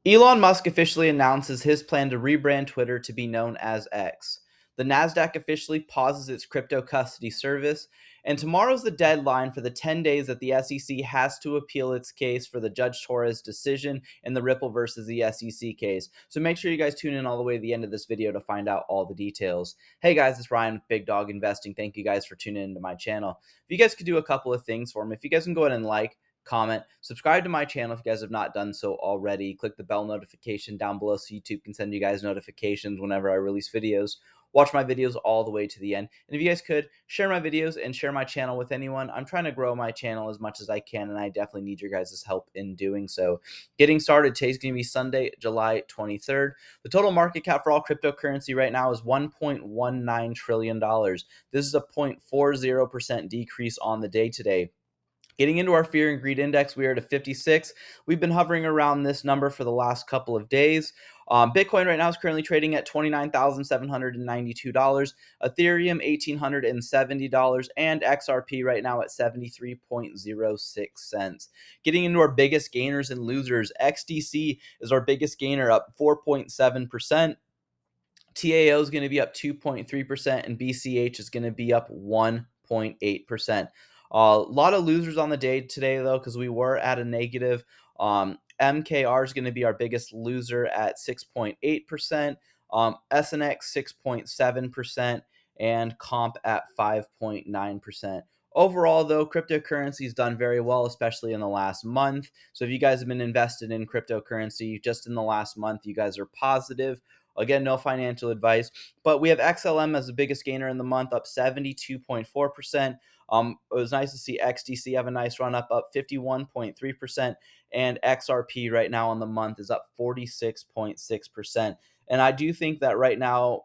Elon Musk officially announces his plan to rebrand Twitter to be known as X. The Nasdaq officially pauses its crypto custody service, and tomorrow's the deadline for the 10 days that the SEC has to appeal its case for the Judge Torres decision in the Ripple versus the SEC case. So make sure you guys tune in all the way to the end of this video to find out all the details. Hey guys, it's Ryan with Big Dog Investing. Thank you guys for tuning into my channel. If you guys could do a couple of things for me, if you guys can go ahead and comment, subscribe to my channel if you guys have not done so already. Click the bell notification down below so YouTube can send you guys notifications whenever I release videos. Watch my videos all the way to the end. And if you guys could, share my videos and share my channel with anyone. I'm trying to grow my channel as much as I can, and I definitely need your guys' help in doing so. Getting started, today's going to be Sunday, July 23rd. The total market cap for all cryptocurrency right now is $1.19 trillion. This is a 0.40% decrease on the day today. Getting into our fear and greed index, we are at 56. We've been hovering around this number for the last couple of days. Bitcoin right now is currently trading at $29,792, Ethereum $1,870, and XRP right now at 73.06 cents. Getting into our biggest gainers and losers, XDC is our biggest gainer, up 4.7%. TAO is going to be up 2.3%, and BCH is going to be up 1.8%. A lot of losers on the day today, though, because we were at a negative. MKR is going to be our biggest loser at 6.8%, SNX 6.7%, and Comp at 5.9%. Overall, though, cryptocurrency has done very well, especially in the last month. So if you guys have been invested in cryptocurrency just in the last month, you guys are positive. Again, no financial advice, but we have XLM as the biggest gainer in the month, up 72.4%. It was nice to see XDC have a nice run up 51.3%, and XRP right now on the month is up 46.6%. And I do think that right now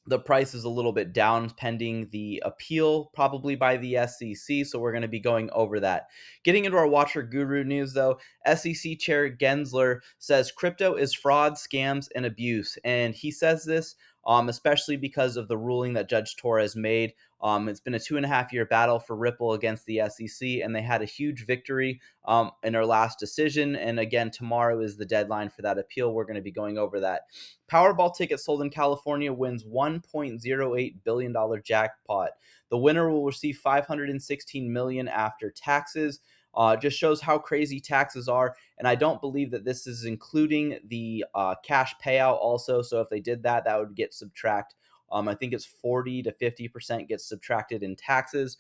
the price is a little bit down pending the appeal, probably by the SEC. So we're going to be going over that. Getting into our Watcher Guru news, though, SEC Chair Gensler says crypto is fraud, scams, and abuse. And he says this especially because of the ruling that Judge Torres made. It's been a 2.5-year battle for Ripple against the SEC, and they had a huge victory in their last decision. And again, tomorrow is the deadline for that appeal. We're going to be going over that. Powerball tickets sold in California wins $1.08 billion jackpot. The winner will receive $516 million after taxes. Just shows how crazy taxes are, and I don't believe that this is including the cash payout also. So if they did that, that would get subtract. I think it's 40 to 50% gets subtracted in taxes.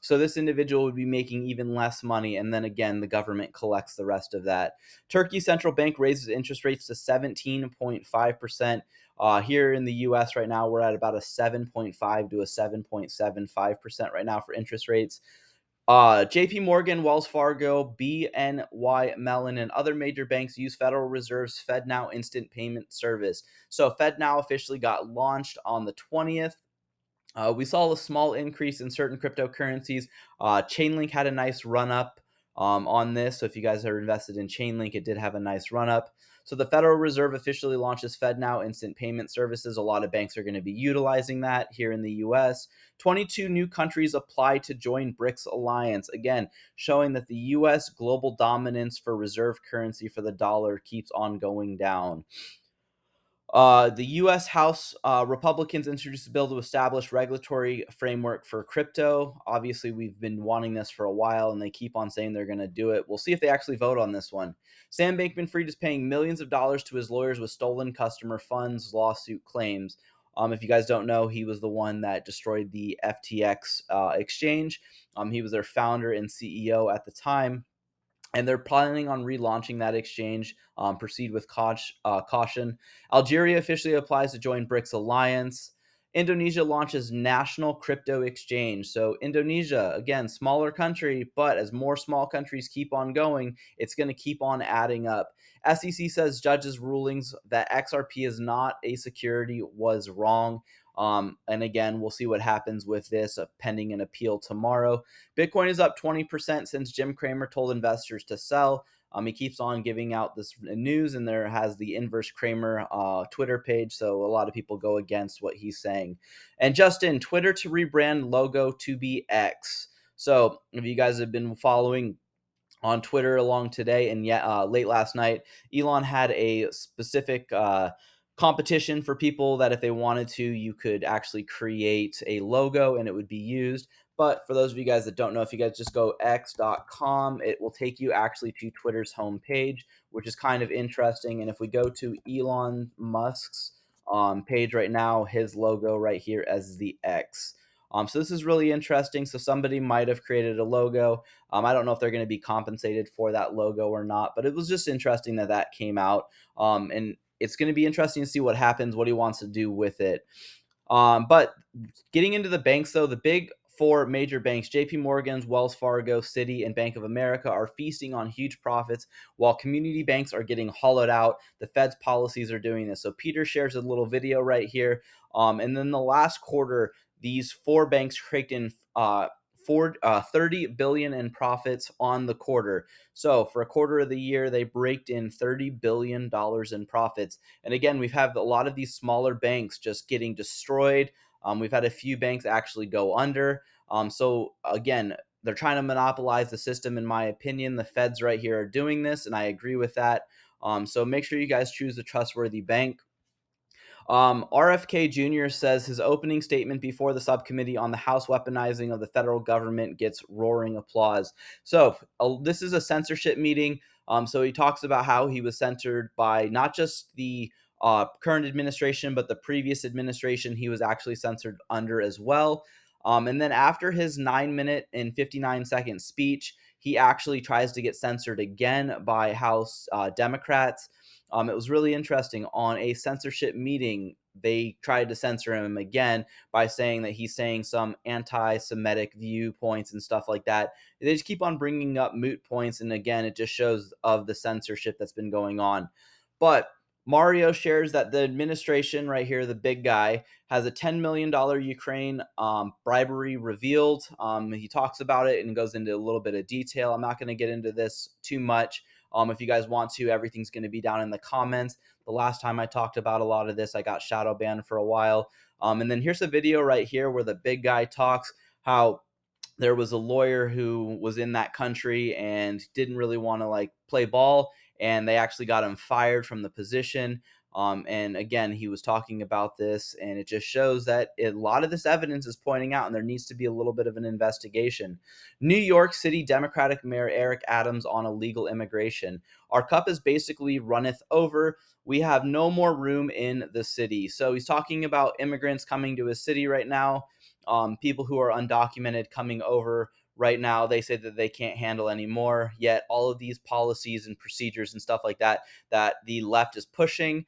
So this individual would be making even less money, and then again, the government collects the rest of that. Turkey Central Bank raises interest rates to 17.5%. Here in the U.S. right now, we're at about a 7.5 to a 7.75% right now for interest rates. JP Morgan, Wells Fargo, BNY Mellon, and other major banks use Federal Reserve's Fednow instant payment service. So Fednow officially got launched on the 20th. We saw a small increase in certain cryptocurrencies. Chainlink had a nice run up on this. So if you guys are invested in Chainlink, it did have a nice run up. So the Federal Reserve officially launches FedNow instant payment services. A lot of banks are going to be utilizing that here in the U.S. 22 new countries apply to join BRICS alliance. Again, showing that the U.S. global dominance for reserve currency for the dollar keeps on going down. The U.S. House Republicans introduced a bill to establish regulatory framework for crypto. Obviously, we've been wanting this for a while, and they keep on saying they're going to do it. We'll see if they actually vote on this one. Sam Bankman-Fried is paying millions of dollars to his lawyers with stolen customer funds lawsuit claims. If you guys don't know, he was the one that destroyed the FTX exchange. He was their founder and CEO at the time, and they're planning on relaunching that exchange. Proceed with caution. Algeria officially applies to join BRICS alliance. Indonesia launches national crypto exchange. So Indonesia, again, smaller country, but as more small countries keep on going, it's going to keep on adding up. SEC says judges' rulings that XRP is not a security was wrong. And again, we'll see what happens with this pending an appeal tomorrow. Bitcoin is up 20% since Jim Cramer told investors to sell. He keeps on giving out this news, and there has the inverse Cramer Twitter page, so a lot of people go against what he's saying. And Justin, Twitter to rebrand logo to be X. So if you guys have been following on Twitter along today, and yet late last night, Elon had a specific competition for people that if they wanted to, you could actually create a logo and it would be used. But for those of you guys that don't know, if you guys just go x.com, it will take you actually to Twitter's homepage, which is kind of interesting. And if we go to Elon Musk's page right now, his logo right here as the X. So this is really interesting. So somebody might have created a logo. I don't know if they're going to be compensated for that logo or not, but it was just interesting that that came out. And it's going to be interesting to see what happens, what he wants to do with it. But getting into the banks, though, the big four major banks, JP Morgan's, Wells Fargo, Citi, and Bank of America, are feasting on huge profits, while community banks are getting hollowed out. The Fed's policies are doing this. So Peter shares a little video right here. And then the last quarter, these four banks raked in 30 billion in profits on the quarter. So for a quarter of the year, they raked in $30 billion in profits. And again, we've had a lot of these smaller banks just getting destroyed. We've had a few banks actually go under. So again, they're trying to monopolize the system, in my opinion. The feds right here are doing this, and I agree with that. So make sure you guys choose a trustworthy bank. RFK Jr. says his opening statement before the subcommittee on the House weaponizing of the federal government gets roaring applause. So this is a censorship meeting. So he talks about how he was censored by not just the current administration, but the previous administration he was actually censored under as well. And then after his 9-minute and 59-second speech, he actually tries to get censored again by House Democrats. It was really interesting. On a censorship meeting, they tried to censor him again by saying that he's saying some anti-Semitic viewpoints and stuff like that. They just keep on bringing up moot points, and again, it just shows of the censorship that's been going on. But Mario shares that the administration right here, the big guy, has a $10 million Ukraine bribery revealed. He talks about it and goes into a little bit of detail. I'm not going to get into this too much. If you guys want to, everything's going to be down in the comments. The last time I talked about a lot of this, I got shadow banned for a while. And then here's a video right here where the big guy talks how there was a lawyer who was in that country and didn't really want to like play ball, and they actually got him fired from the position. And again, he was talking about this, and it just shows that a lot of this evidence is pointing out, and there needs to be a little bit of an investigation. New York City Democratic Mayor Eric Adams on illegal immigration. Our cup is basically runneth over. We have no more room in the city. So he's talking about immigrants coming to his city right now. People who are undocumented coming over right now, they say that they can't handle anymore. Yet all of these policies and procedures and stuff like that that the left is pushing,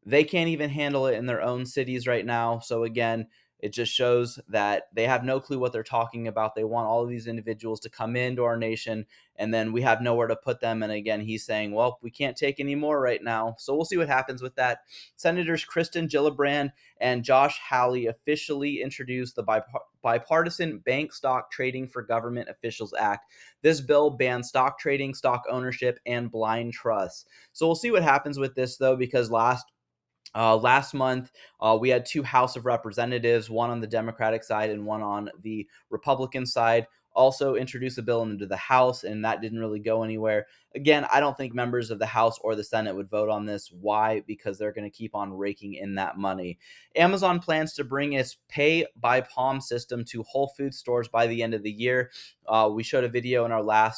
they can't even handle it in their own cities right now. So again, it just shows that they have no clue what they're talking about. They want all of these individuals to come into our nation, and then we have nowhere to put them. And again, he's saying, well, we can't take any more right now. So we'll see what happens with that. Senators Kristen Gillibrand and Josh Hawley officially introduced the Bipartisan Bank Stock Trading for Government Officials Act. This bill bans stock trading, stock ownership, and blind trusts. So we'll see what happens with this, though, because last month, we had two House of Representatives, one on the Democratic side and one on the Republican side, also introduce a bill into the House, and that didn't really go anywhere. Again, I don't think members of the House or the Senate would vote on this. Why? Because they're going to keep on raking in that money. Amazon plans to bring its pay by palm system to Whole Foods stores by the end of the year. We showed a video in our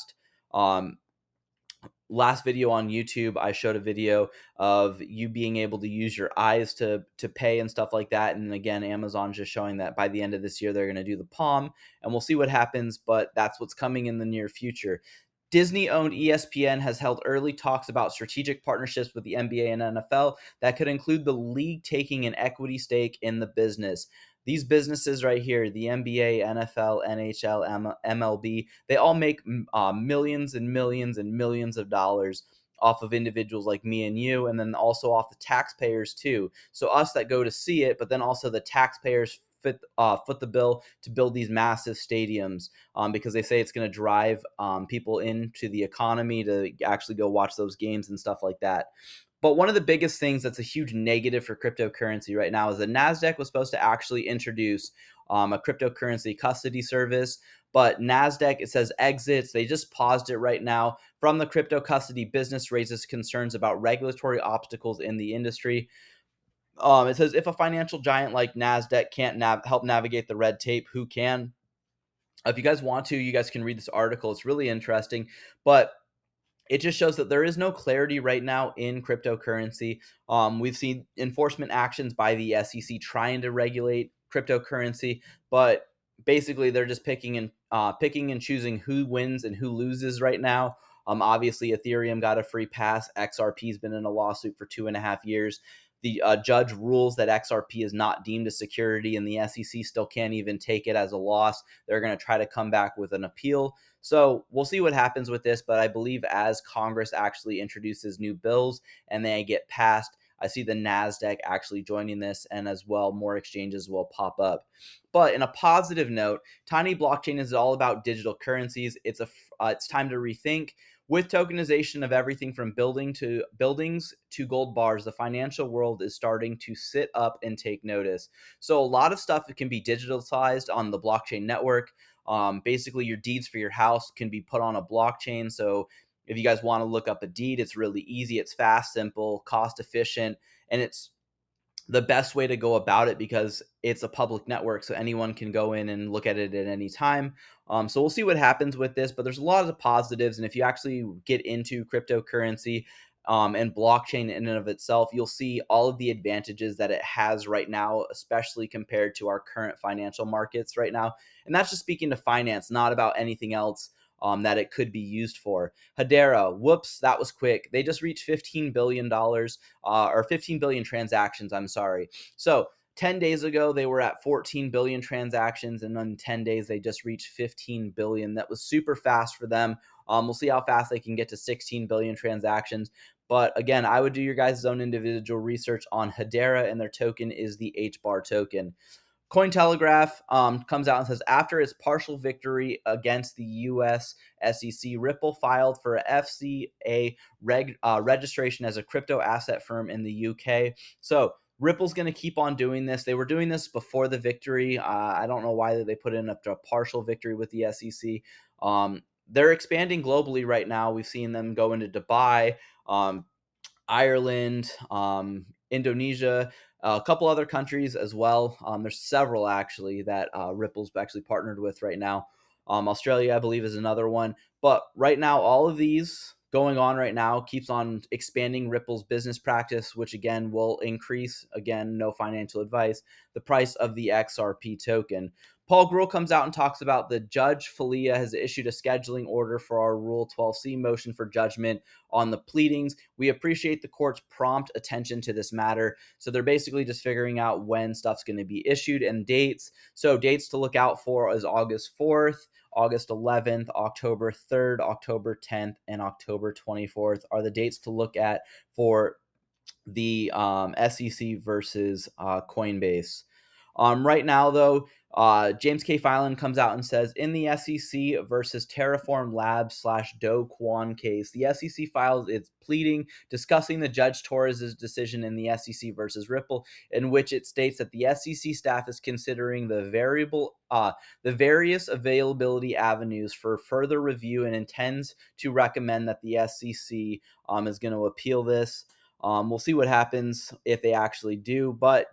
um, last video on YouTube. I showed a video of you being able to use your eyes to pay and stuff like that. And again, Amazon's just showing that by the end of this year, they're going to do the palm, and we'll see what happens, but that's what's coming in the near future. Disney-owned ESPN has held early talks about strategic partnerships with the NBA and NFL that could include the league taking an equity stake in the business. These businesses right here, the NBA, NFL, NHL, MLB, they all make millions and millions and millions of dollars off of individuals like me and you, and then also off the taxpayers too. So us that go to see it, but then also the taxpayers foot the bill to build these massive stadiums, because they say it's going to drive people into the economy to actually go watch those games and stuff like that. But one of the biggest things that's a huge negative for cryptocurrency right now is that NASDAQ was supposed to actually introduce a cryptocurrency custody service, But NASDAQ, it says exits. They just paused it right now. From the crypto custody business raises concerns about regulatory obstacles in the industry. It says if a financial giant like NASDAQ can't help navigate the red tape, who can? If you guys want to, you guys can read this article. It's really interesting. But it just shows that there is no clarity right now in cryptocurrency. We've seen enforcement actions by the SEC trying to regulate cryptocurrency, but basically they're just picking and choosing who wins and who loses right now. Obviously, Ethereum got a free pass. XRP's been in a lawsuit for 2.5 years. The judge rules that XRP is not deemed a security, and the SEC still can't even take it as a loss. They're going to try to come back with an appeal. So we'll see what happens with this, but I believe as Congress actually introduces new bills and they get passed, I see the NASDAQ actually joining this, and as well, more exchanges will pop up. But in a positive note, Tiny Blockchain is all about digital currencies. It's time to rethink. With tokenization of everything from buildings to gold bars, the financial world is starting to sit up and take notice. So a lot of stuff can be digitalized on the blockchain network. Basically, your deeds for your house can be put on a blockchain. So if you guys want to look up a deed, it's really easy. It's fast, simple, cost efficient, and it's the best way to go about it because it's a public network, so anyone can go in and look at it at any time. So we'll see what happens with this, but there's a lot of positives, and if you actually get into cryptocurrency and blockchain in and of itself, you'll see all of the advantages that it has right now, especially compared to our current financial markets right now. And that's just speaking to finance, not about anything else that it could be used for. Hedera, whoops, that was quick. They just reached $15 billion, or 15 billion transactions. I'm sorry. So 10 days ago, they were at 14 billion transactions, and in 10 days, they just reached 15 billion. That was super fast for them. We'll see how fast they can get to 16 billion transactions. But again, I would do your guys' own individual research on Hedera, and their token is the HBAR token. Cointelegraph comes out and says after its partial victory against the U.S. SEC, Ripple filed for FCA registration as a crypto asset firm in the UK. So Ripple's going to keep on doing this. They were doing this before the victory. I don't know why they put in a partial victory with the SEC. They're expanding globally right now. We've seen them go into Dubai, Ireland, Indonesia, a couple other countries as well. There's several actually that Ripple's actually partnered with right now. Australia, I believe, is another one. But right now, all of these going on right now keeps on expanding Ripple's business practice, which again will increase, again, no financial advice, the price of the XRP token. Paul Gruhl comes out and talks about the Judge Falia has issued a scheduling order for our Rule 12C motion for judgment on the pleadings. We appreciate the court's prompt attention to this matter. So they're basically just figuring out when stuff's going to be issued and dates. So dates to look out for is August 4th, August 11th, October 3rd, October 10th, and October 24th are the dates to look at for the SEC versus Coinbase. Right now, though, James K. Filan comes out and says in the SEC versus Terraform Labs / Do Kwon case, the SEC files its pleading discussing the Judge Torres' decision in the SEC versus Ripple, in which it states that the SEC staff is considering the various availability avenues for further review and intends to recommend that the SEC is going to appeal this. We'll see what happens if they actually do, but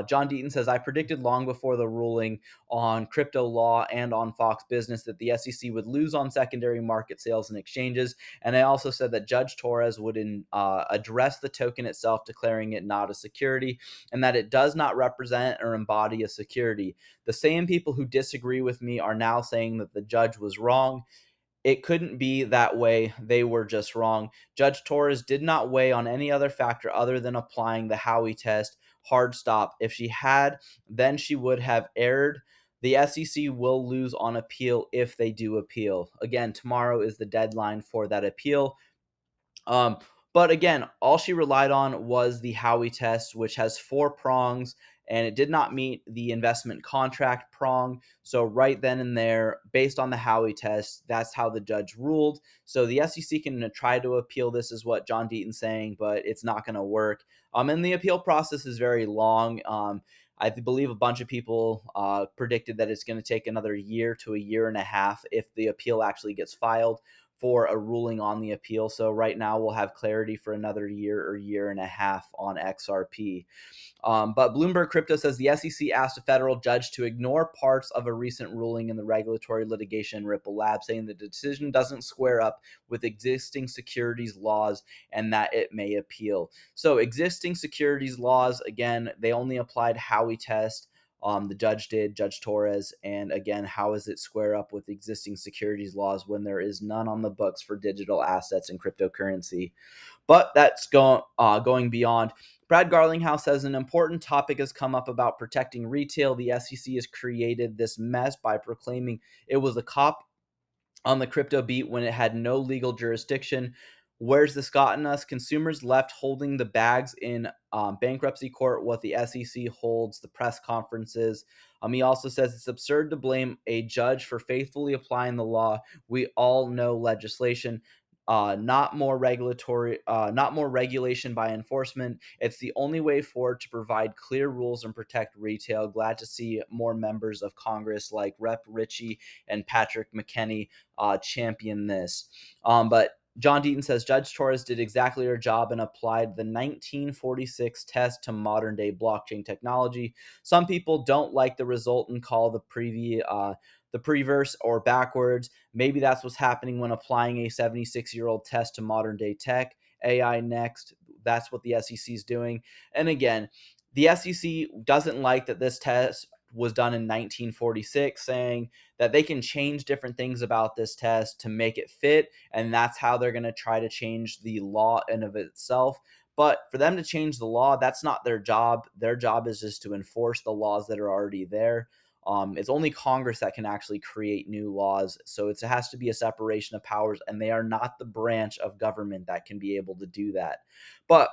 John Deaton says, I predicted long before the ruling on crypto law and on Fox Business that the SEC would lose on secondary market sales and exchanges. And I also said that Judge Torres would address the token itself, declaring it not a security, and that it does not represent or embody a security. The same people who disagree with me are now saying that the judge was wrong. It couldn't be that way. They were just wrong. Judge Torres did not weigh on any other factor other than applying the Howey test. Hard stop. If she had, then she would have erred. The SEC will lose on appeal if they do appeal. Again, tomorrow is the deadline for that appeal. But again, all she relied on was the Howey test, which has 4 prongs, and it did not meet the investment contract prong. So right then and there, based on the Howey test, that's how the judge ruled. So the SEC can try to appeal this, is what John Deaton's saying, but it's not going to work. And the appeal process is very long. I believe a bunch of people predicted that it's going to take another year to a year and a half if the appeal actually gets filed for a ruling on the appeal. So right now we'll have clarity for another year or year and a half on XRP. But Bloomberg Crypto says the SEC asked a federal judge to ignore parts of a recent ruling in the regulatory litigation in Ripple Labs, saying the decision doesn't square up with existing securities laws and that it may appeal. So existing securities laws, again, they only applied Howey test. The judge did, Judge Torres. And again, how does it square up with existing securities laws when there is none on the books for digital assets and cryptocurrency? But that's going beyond. Brad Garlinghouse says an important topic has come up about protecting retail. The SEC has created this mess by proclaiming it was a cop on the crypto beat when it had no legal jurisdiction. Where's this gotten us? Consumers left holding the bags in bankruptcy court, what the SEC holds the press conferences. He also says it's absurd to blame a judge for faithfully applying the law. We all know legislation. Not more regulation by enforcement. It's the only way forward to provide clear rules and protect retail. Glad to see more members of Congress like Rep. Ritchie and Patrick McKinney champion this. But John Deaton says Judge Torres did exactly her job and applied the 1946 test to modern day blockchain technology. Some people don't like the result and call the preverse or backwards. Maybe that's what's happening when applying a 76-year-old test to modern day tech. AI next. That's what the SEC is doing. And again, the SEC doesn't like that this test was done in 1946, saying that they can change different things about this test to make it fit, and that's how they're going to try to change the law in of itself. But for them to change the law, that's not their job. Their job is just to enforce the laws that are already there. It's only Congress that can actually create new laws. So it has to be a separation of powers, and they are not the branch of government that can be able to do that. But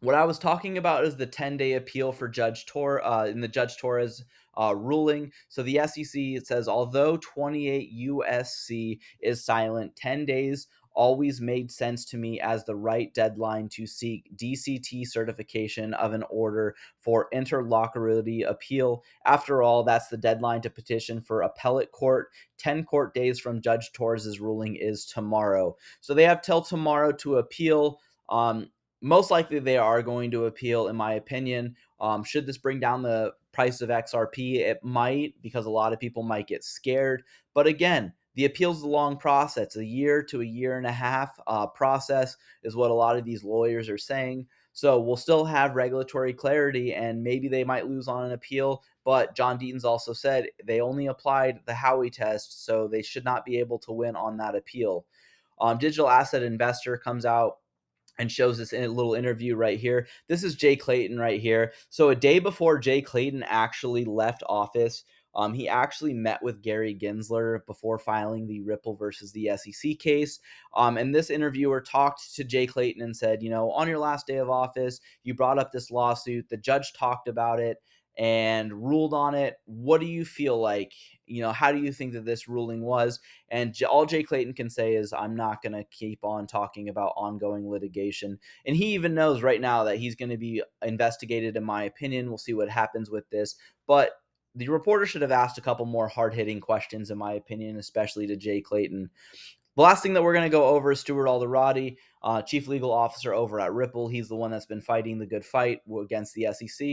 what I was talking about is the 10-day appeal for in the Judge Torres ruling. So the SEC, it says, although 28 USC is silent, 10 days always made sense to me as the right deadline to seek DCT certification of an order for interlocutory appeal. After all, that's the deadline to petition for appellate court. 10 court days from Judge Torres's ruling is tomorrow. So they have till tomorrow to appeal. Most likely they are going to appeal, in my opinion. Should this bring down the price of XRP? It might, because a lot of people might get scared. But again, the appeal is a long process. A year to a year and a half process is what a lot of these lawyers are saying. So we'll still have regulatory clarity, and maybe they might lose on an appeal. But John Deaton's also said they only applied the Howey test, so they should not be able to win on that appeal. Digital Asset Investor comes out and shows this in a little interview right here. This is Jay Clayton right here. So a day before Jay Clayton actually left office, he actually met with Gary Gensler before filing the Ripple versus the SEC case. And this interviewer talked to Jay Clayton and said, on your last day of office, you brought up this lawsuit. The judge talked about it and ruled on it. What do you feel like? How do you think that this ruling was? And all Jay Clayton can say is, I'm not going to keep on talking about ongoing litigation. And he even knows right now that he's going to be investigated, in my opinion. We'll see what happens with this. But the reporter should have asked a couple more hard-hitting questions, in my opinion, especially to Jay Clayton. The last thing that we're going to go over is Stuart Alderati, Chief Legal Officer over at Ripple. He's the one that's been fighting the good fight against the SEC.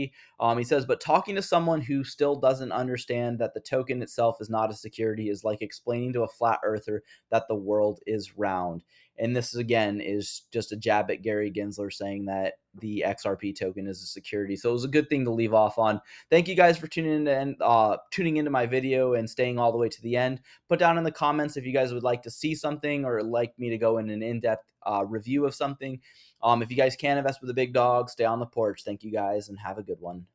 He says, but talking to someone who still doesn't understand that the token itself is not a security is like explaining to a flat earther that the world is round. And this, again, is just a jab at Gary Gensler saying that the XRP token is a security. So it was a good thing to leave off on. Thank you guys for tuning into my video and staying all the way to the end. Put down in the comments if you guys would like to see something or like me to go in an in-depth review of something. If you guys can invest with the big dog, stay on the porch. Thank you guys and have a good one.